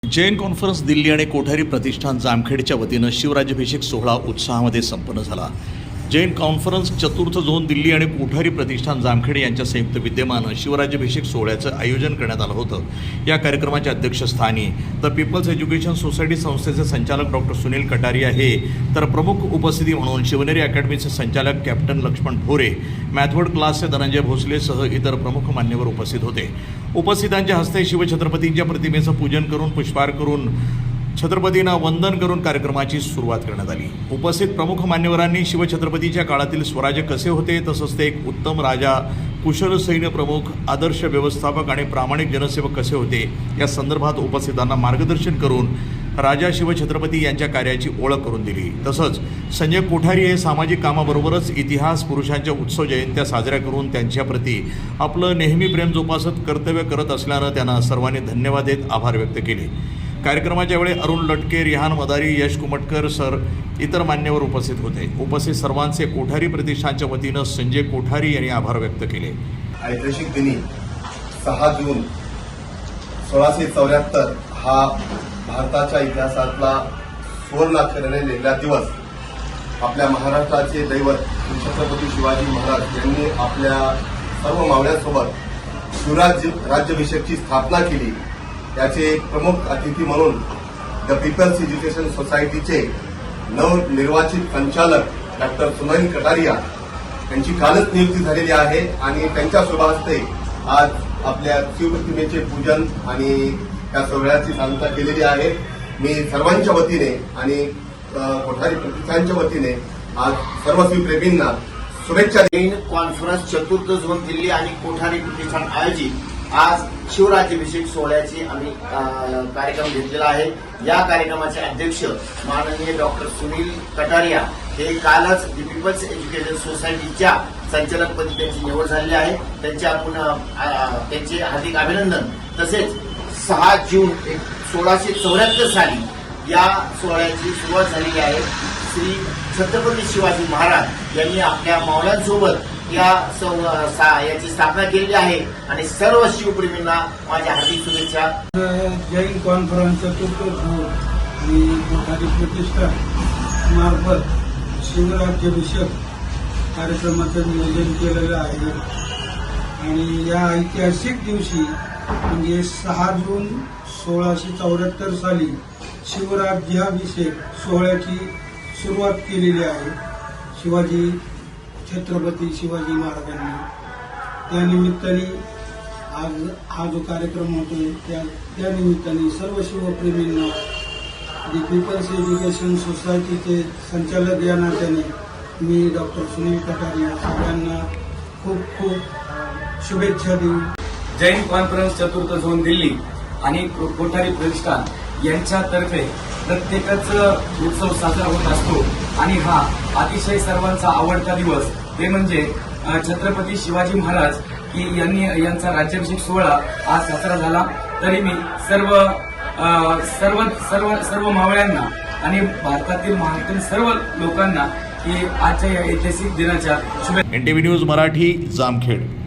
Jain conference Delhi आणि कोठारी प्रतिष्ठान जामखेडच्या वतीनं शिवराज्याभिषेक सोहळा उत्साहामध्ये संपन्न झाला। जैन कॉन्फरन्स चतुर्थ झोन दिल्ली आणि कोठारी प्रतिष्ठान जामखेड यांच्या संयुक्त विद्यमानं शिवराज्याभिषेक सोहळ्याचं आयोजन करण्यात आलं होतं। या कार्यक्रमाच्या अध्यक्षस्थानी द पीपल्स एज्युकेशन सोसायटी संस्थेचे संचालक डॉक्टर सुनील कटारिया हे तर प्रमुख उपस्थिती म्हणून शिवनेरी अकॅडमीचे संचालक कॅप्टन लक्ष्मण भोरे, मॅथवड क्लासचे धनंजय भोसलेसह इतर प्रमुख मान्यवर उपस्थित होते। उपस्थितांच्या हस्ते शिवछत्रपतींच्या प्रतिमेचं पूजन करून पुष्पहार करून छत्रपतींना वंदन करून कार्यक्रमाची सुरुवात करण्यात आली। उपस्थित प्रमुख मान्यवरांनी शिवछत्रपतीच्या काळातील स्वराज्य कसे होते, तसंच ते एक उत्तम राजा, कुशल सैन्य प्रमुख, आदर्श व्यवस्थापक आणि प्रामाणिक जनसेवक कसे होते या संदर्भात उपस्थितांना मार्गदर्शन करून राजा शिवछत्रपती यांच्या कार्याची ओळख करून दिली। तसंच संजय कोठारी हे सामाजिक कामाबरोबरच इतिहास पुरुषांच्या उत्सव जयंत्या साजऱ्या करून त्यांच्याप्रती आपलं नेहमी प्रेम जोपासत कर्तव्य करत असल्यानं त्यांना सर्वांनी धन्यवाद देत आभार व्यक्त केले। कार्यक्रमाच्या वेळी अरुण लटके, रिहान मदारी, यश कुमटकर सर इतर मान्यवर उपस्थित होते। उपस्थित सर्वांचे कोठारी प्रतिष्ठानच्या वतीनं संजय कोठारी यांनी आभार व्यक्त केले। ऐतिहासिक दिनी 6 जून 1674 हा भारताच्या इतिहासातला सुवर्णाक्षराने लिहिलेला दिवस आपल्या महाराष्ट्राचे दैवत छत्रपती शिवाजी महाराज यांनी आपल्या सर्व मावळ्यांसोबत शिवराज्याभिषेकची स्थापना केली। याचे प्रमुख अतिथी म्हणून द पीपल्स एज्युकेशन सोसायटीचे नवनिर्वाचित संचालक डॉक्टर सुनील कटारिया यांची कालच नियुक्ती झालेली आहे आणि त्यांच्या शुभ हस्ते आज आपल्या शिवप्रतिमेचे पूजन आणि या सोहळ्याची सांगता केलेली आहे। मी सर्वांच्या वतीने आणि कोठारी प्रतिष्ठानच्या वतीने आज सर्व शिवप्रेमींना शुभेच्छा। जैन कॉन्फरन्स चतुर्थ झोन दिल्ली आणि कोठारी प्रतिष्ठान आयोजित आज शिवराज्याभिषेक सोहळ्याची आम्ही कार्यक्रम घेतलेला आहे। या कार्यक्रमाचे अध्यक्ष माननीय डॉक्टर सुनील कटारिया हे कालच द पीपल्स एज्युकेशन सोसायटीच्या संचालकपदी त्यांची निवड झालेली आहे। त्यांचे हार्दिक अभिनंदन। तसेच 6 जून 1674 साली या सोहळ्याची सुरुवात झालेली आहे। श्री छत्रपती शिवाजी महाराज यांनी आपल्या मावळ्यांसोबत याची स्थापना केलेली आहे आणि सर्व शिवप्रेमींना माझ्या हार्दिक शुभेच्छा। जैन कॉन्फरन्स चतुर्थ झोन आणि कोठारी प्रतिष्ठान मार्फत शिवराज्याभिषेक कार्यक्रमाचं नियोजन केलेलं आहे आणि या ऐतिहासिक दिवशी म्हणजे 6 जून 1674 साली शिवराज्याभिषेक सोहळ्याची सुरुवात केलेली आहे छत्रपती शिवाजी महाराजांनी। त्यानिमित्ताने आज हा जो कार्यक्रम होतो त्या निमित्ताने सर्व शिवप्रेमींना द पीपल्स एज्युकेशन सोसायटीचे संचालक या नात्याने मी डॉक्टर सुनील कटारिया सगळ्यांना खूप खूप शुभेच्छा देऊ। जैन कॉन्फरन्स चतुर्थ झोन दिल्ली आणि कोठारी प्रतिष्ठान यांच्यातर्फे प्रत्येकच उत्सव साजरा होत असतो आणि हा अतिशय सर्वांचा आवडता दिवस ते म्हणजे छत्रपती शिवाजी महाराज की यांचा राज्याभिषेक सोहळा आज साजरा झाला। तरी मी सर्व मावळ्यांना आणि भारतातील महाराष्ट्रातील सर्व लोकांना की आजच्या या ऐतिहासिक दिनाच्या शुभेच्छा। NTV news Marathi, Jamkhed.